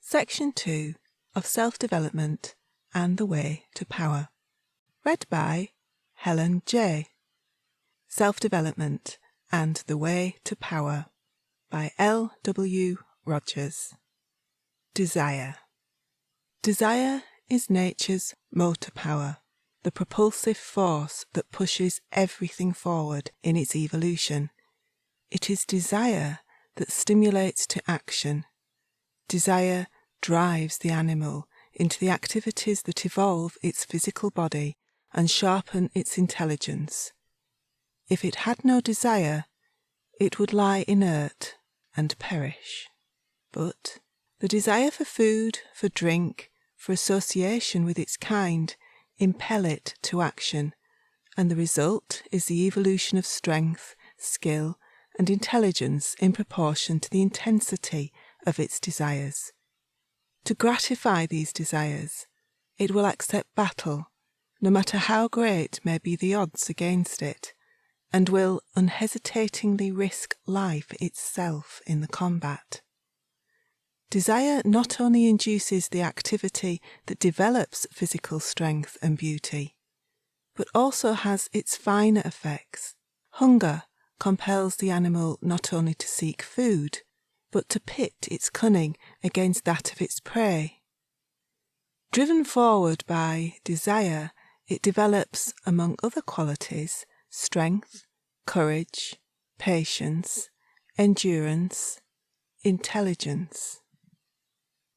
Section 2 of Self-Development and the Way to Power. Read by Helen J. Self-Development and the Way to Power by L. W. Rogers. Desire. Desire is nature's motor power, the propulsive force that pushes everything forward in its evolution. It is desire that stimulates to action. Desire drives the animal into the activities that evolve its physical body and sharpen its intelligence. If it had no desire, it would lie inert and perish. But the desire for food, for drink, for association with its kind impel it to action, and the result is the evolution of strength, skill, and intelligence in proportion to the intensity of its desires. To gratify these desires, it will accept battle, no matter how great may be the odds against it, and will unhesitatingly risk life itself in the combat. Desire not only induces the activity that develops physical strength and beauty, but also has its finer effects. Hunger compels the animal not only to seek food, but to pit its cunning against that of its prey. Driven forward by desire, it develops, among other qualities, strength, courage, patience, endurance, intelligence.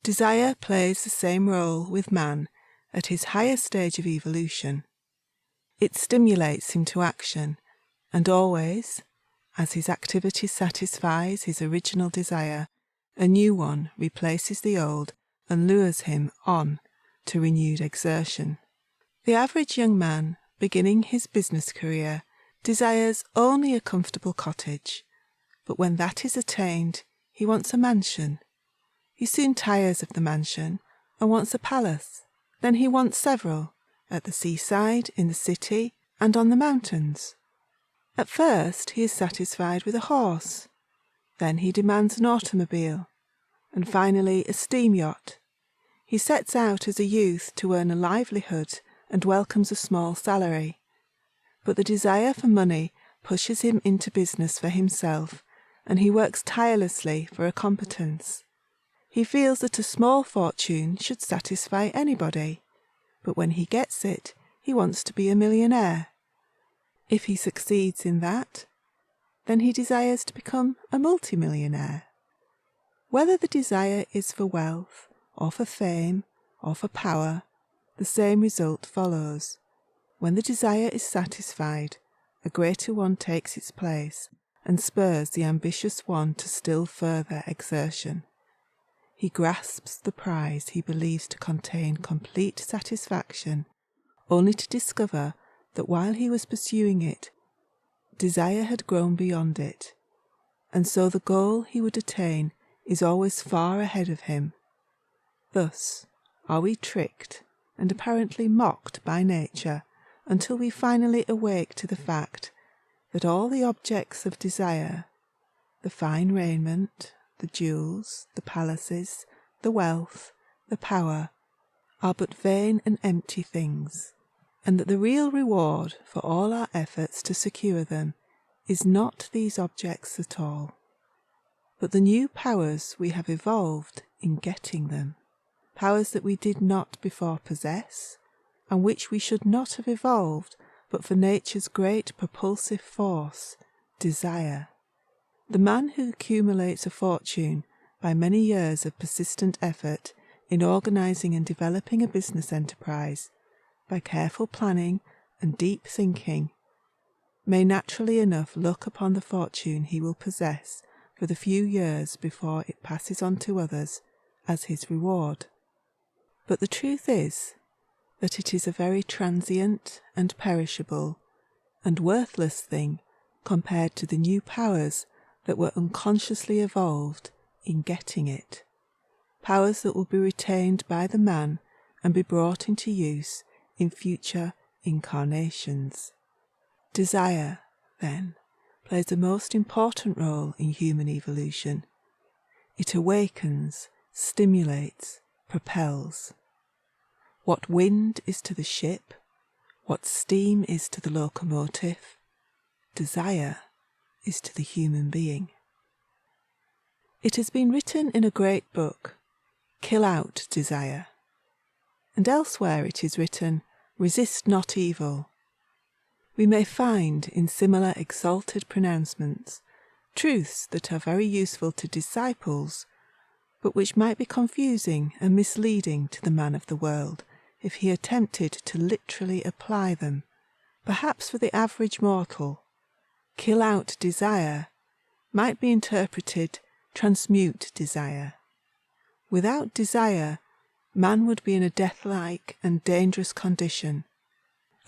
Desire plays the same role with man at his higher stage of evolution. It stimulates him to action, and always, as his activity satisfies his original desire, a new one replaces the old and lures him on to renewed exertion. The average young man beginning his business career desires only a comfortable cottage, but when that is attained, he wants a mansion. He soon tires of the mansion and wants a palace. Then he wants several, at the seaside, in the city, and on the mountains. At first he is satisfied with a horse, then he demands an automobile, and finally a steam yacht. He sets out as a youth to earn a livelihood and welcomes a small salary. But the desire for money pushes him into business for himself, and he works tirelessly for a competence. He feels that a small fortune should satisfy anybody, but when he gets it, he wants to be a millionaire. If he succeeds in that, then he desires to become a multimillionaire. Whether the desire is for wealth, or for fame, or for power, the same result follows. When the desire is satisfied, a greater one takes its place and spurs the ambitious one to still further exertion. He grasps the prize he believes to contain complete satisfaction, only to discover that while he was pursuing it, desire had grown beyond it, and so the goal he would attain is always far ahead of him. Thus are we tricked and apparently mocked by nature until we finally awake to the fact that all the objects of desire, the fine raiment, the jewels, the palaces, the wealth, the power, are but vain and empty things, and that the real reward for all our efforts to secure them is not these objects at all, but the new powers we have evolved in getting them, powers that we did not before possess, and which we should not have evolved but for nature's great propulsive force, desire. The man who accumulates a fortune by many years of persistent effort in organising and developing a business enterprise, by careful planning and deep thinking, may naturally enough look upon the fortune he will possess for the few years before it passes on to others as his reward. But the truth is that it is a very transient and perishable and worthless thing compared to the new powers that were unconsciously evolved in getting it, powers that will be retained by the man and be brought into use in future incarnations. Desire, then, plays a most important role in human evolution. It awakens, stimulates, propels. What wind is to the ship, what steam is to the locomotive, desire is to the human being. It has been written in a great book, Kill Out Desire, and elsewhere it is written, Resist not evil. We may find in similar exalted pronouncements truths that are very useful to disciples, but which might be confusing and misleading to the man of the world if he attempted to literally apply them. Perhaps for the average mortal, kill out desire might be interpreted transmute desire. Without desire, man would be in a death-like and dangerous condition,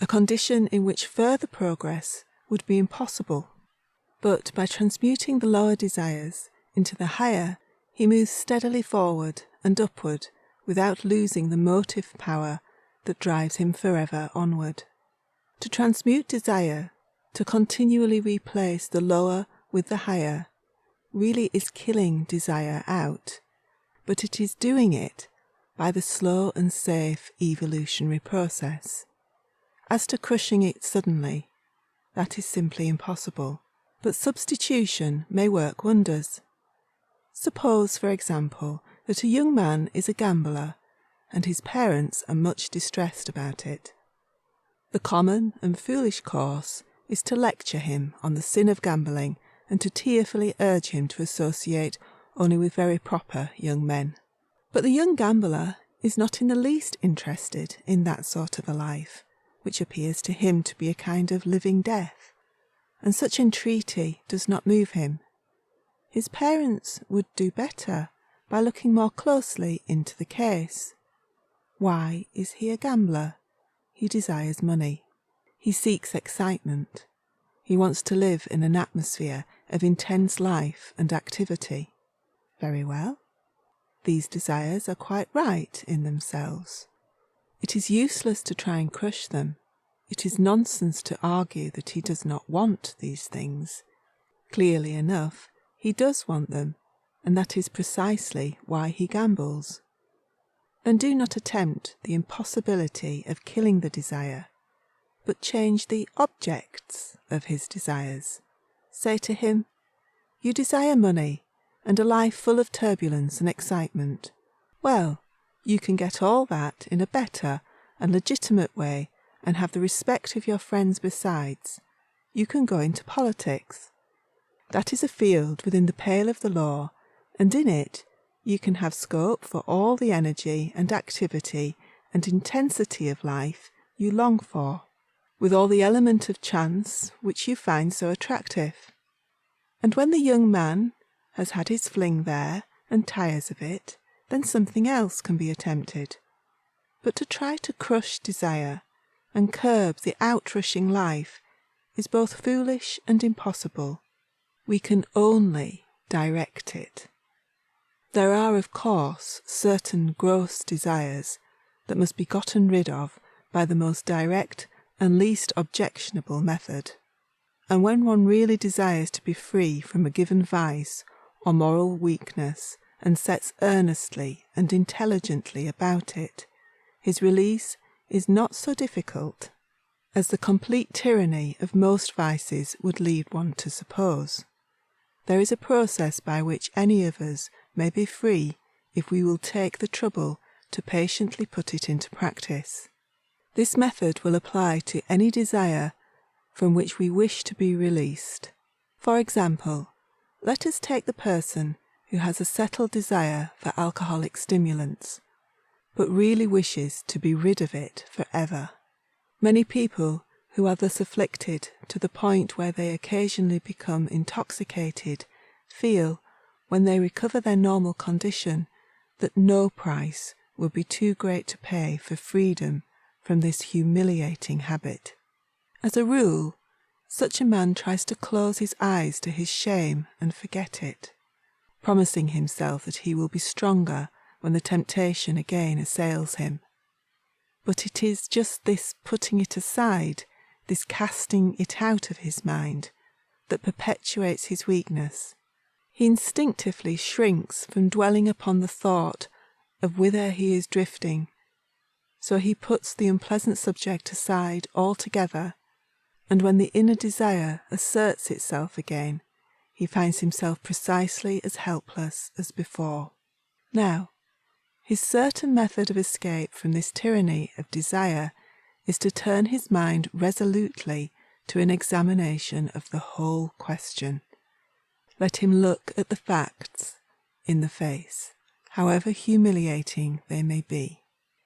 a condition in which further progress would be impossible. But by transmuting the lower desires into the higher, he moves steadily forward and upward without losing the motive power that drives him forever onward. To transmute desire, to continually replace the lower with the higher, really is killing desire out, but it is doing it by the slow and safe evolutionary process. As to crushing it suddenly, that is simply impossible, but substitution may work wonders. Suppose, for example, that a young man is a gambler and his parents are much distressed about it. The common and foolish course is to lecture him on the sin of gambling and to tearfully urge him to associate only with very proper young men. But the young gambler is not in the least interested in that sort of a life, which appears to him to be a kind of living death, and such entreaty does not move him. His parents would do better by looking more closely into the case. Why is he a gambler? He desires money. He seeks excitement. He wants to live in an atmosphere of intense life and activity. Very well. These desires are quite right in themselves. It is useless to try and crush them. It is nonsense to argue that he does not want these things. Clearly enough, he does want them, and that is precisely why he gambles. And do not attempt the impossibility of killing the desire, but change the objects of his desires. Say to him, you desire money and a life full of turbulence and excitement. Well, you can get all that in a better and legitimate way and have the respect of your friends besides. You can go into politics. That is a field within the pale of the law, and in it you can have scope for all the energy and activity and intensity of life you long for, with all the element of chance which you find so attractive. And when the young man has had his fling there and tires of it, then something else can be attempted. But to try to crush desire and curb the outrushing life is both foolish and impossible. We can only direct it. There are, of course, certain gross desires that must be gotten rid of by the most direct and least objectionable method. And when one really desires to be free from a given vice or moral weakness and sets earnestly and intelligently about it, his release is not so difficult as the complete tyranny of most vices would lead one to suppose. There is a process by which any of us may be free if we will take the trouble to patiently put it into practice. This method will apply to any desire from which we wish to be released. For example, let us take the person who has a settled desire for alcoholic stimulants, but really wishes to be rid of it forever. Many people who are thus afflicted to the point where they occasionally become intoxicated feel, when they recover their normal condition, that no price would be too great to pay for freedom from this humiliating habit. As a rule, such a man tries to close his eyes to his shame and forget it, promising himself that he will be stronger when the temptation again assails him. But it is just this putting it aside, this casting it out of his mind, that perpetuates his weakness. He instinctively shrinks from dwelling upon the thought of whither he is drifting, so he puts the unpleasant subject aside altogether, and when the inner desire asserts itself again, he finds himself precisely as helpless as before. Now, his certain method of escape from this tyranny of desire is to turn his mind resolutely to an examination of the whole question. Let him look at the facts in the face, however humiliating they may be.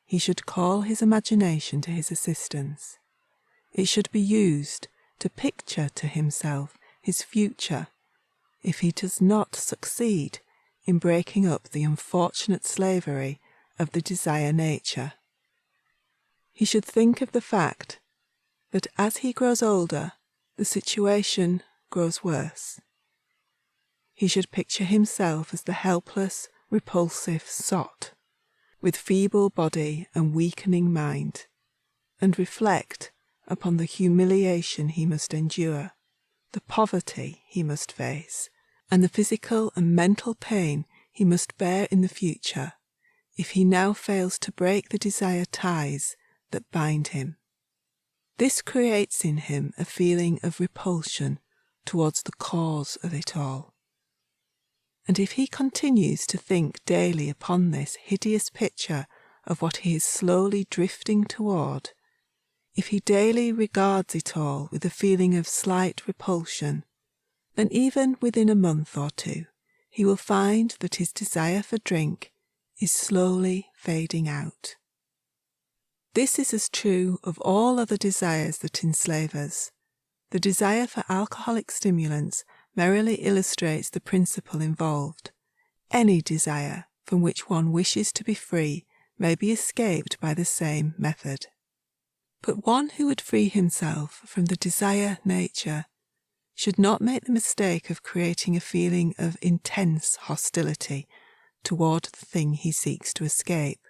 He should call his imagination to his assistance. It should be used to picture to himself his future if he does not succeed in breaking up the unfortunate slavery of the desire nature. He should think of the fact that as he grows older, the situation grows worse. He should picture himself as the helpless, repulsive sot, with feeble body and weakening mind, and reflect upon the humiliation he must endure, the poverty he must face, and the physical and mental pain he must bear in the future if he now fails to break the desire ties that bind him. This creates in him a feeling of repulsion towards the cause of it all. And if he continues to think daily upon this hideous picture of what he is slowly drifting toward, if he daily regards it all with a feeling of slight repulsion, then even within a month or two he will find that his desire for drink is slowly fading out. This is as true of all other desires that enslave us. The desire for alcoholic stimulants merely illustrates the principle involved. Any desire from which one wishes to be free may be escaped by the same method. But one who would free himself from the desire nature should not make the mistake of creating a feeling of intense hostility toward the thing he seeks to escape,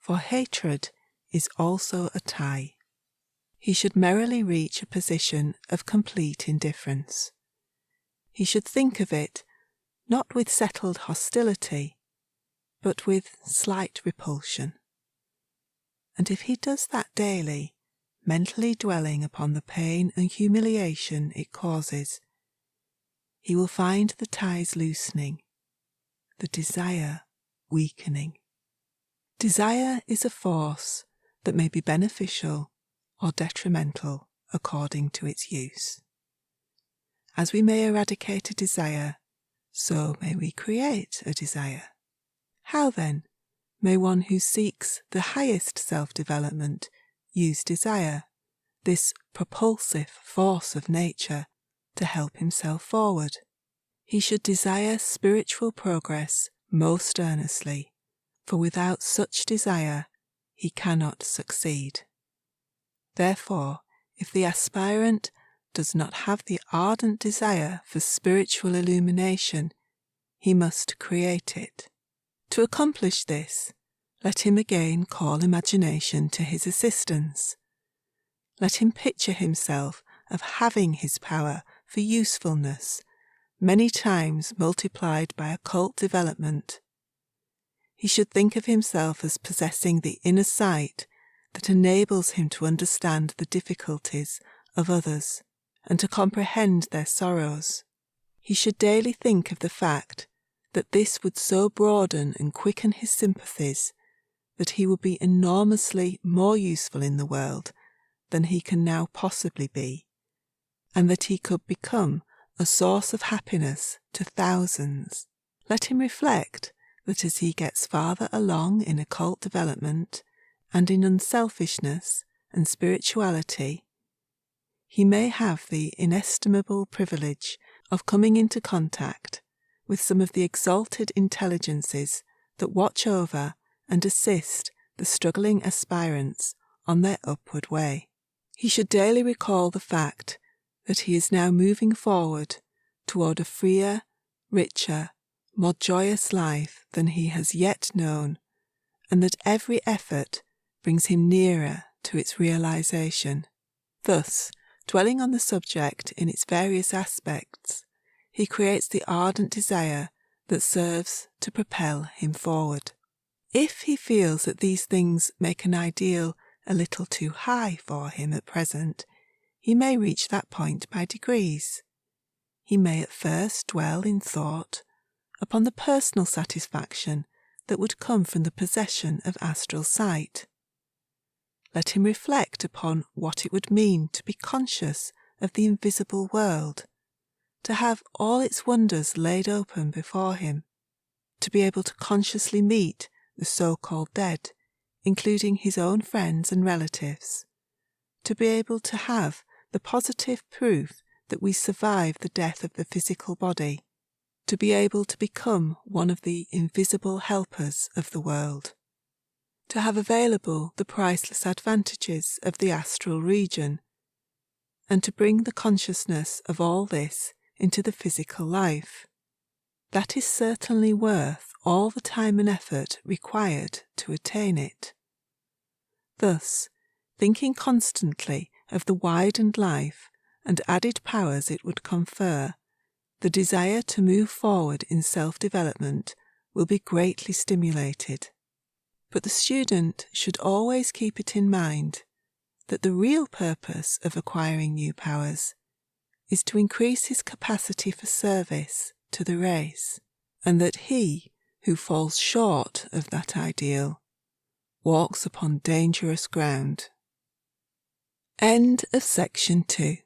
for hatred is also a tie. He should merrily reach a position of complete indifference. He should think of it not with settled hostility, but with slight repulsion. And if he does that daily, mentally dwelling upon the pain and humiliation it causes, he will find the ties loosening, the desire weakening. Desire is a force that may be beneficial or detrimental according to its use. As we may eradicate a desire, so may we create a desire. How then may one who seeks the highest self-development use desire, this propulsive force of nature, to help himself forward? He should desire spiritual progress most earnestly, for without such desire he cannot succeed. Therefore, if the aspirant does not have the ardent desire for spiritual illumination, he must create it. To accomplish this, let him again call imagination to his assistance. Let him picture himself of having his power for usefulness, many times multiplied by occult development. He should think of himself as possessing the inner sight that enables him to understand the difficulties of others and to comprehend their sorrows. He should daily think of the fact that this would so broaden and quicken his sympathies that he would be enormously more useful in the world than he can now possibly be, and that he could become a source of happiness to thousands. Let him reflect that as he gets farther along in occult development and in unselfishness and spirituality, he may have the inestimable privilege of coming into contact with some of the exalted intelligences that watch over and assist the struggling aspirants on their upward way. He should daily recall the fact that he is now moving forward toward a freer, richer, more joyous life than he has yet known, and that every effort brings him nearer to its realization. Thus, dwelling on the subject in its various aspects, he creates the ardent desire that serves to propel him forward. If he feels that these things make an ideal a little too high for him at present, he may reach that point by degrees. He may at first dwell in thought upon the personal satisfaction that would come from the possession of astral sight. Let him reflect upon what it would mean to be conscious of the invisible world, to have all its wonders laid open before him, to be able to consciously meet the so-called dead, including his own friends and relatives, to be able to have the positive proof that we survive the death of the physical body, to be able to become one of the invisible helpers of the world, to have available the priceless advantages of the astral region, and to bring the consciousness of all this into the physical life. That is certainly worth all the time and effort required to attain it. Thus, thinking constantly of the widened life and added powers it would confer, the desire to move forward in self-development will be greatly stimulated. But the student should always keep it in mind that the real purpose of acquiring new powers is to increase his capacity for service to the race, and that he who falls short of that ideal walks upon dangerous ground. End of section 2.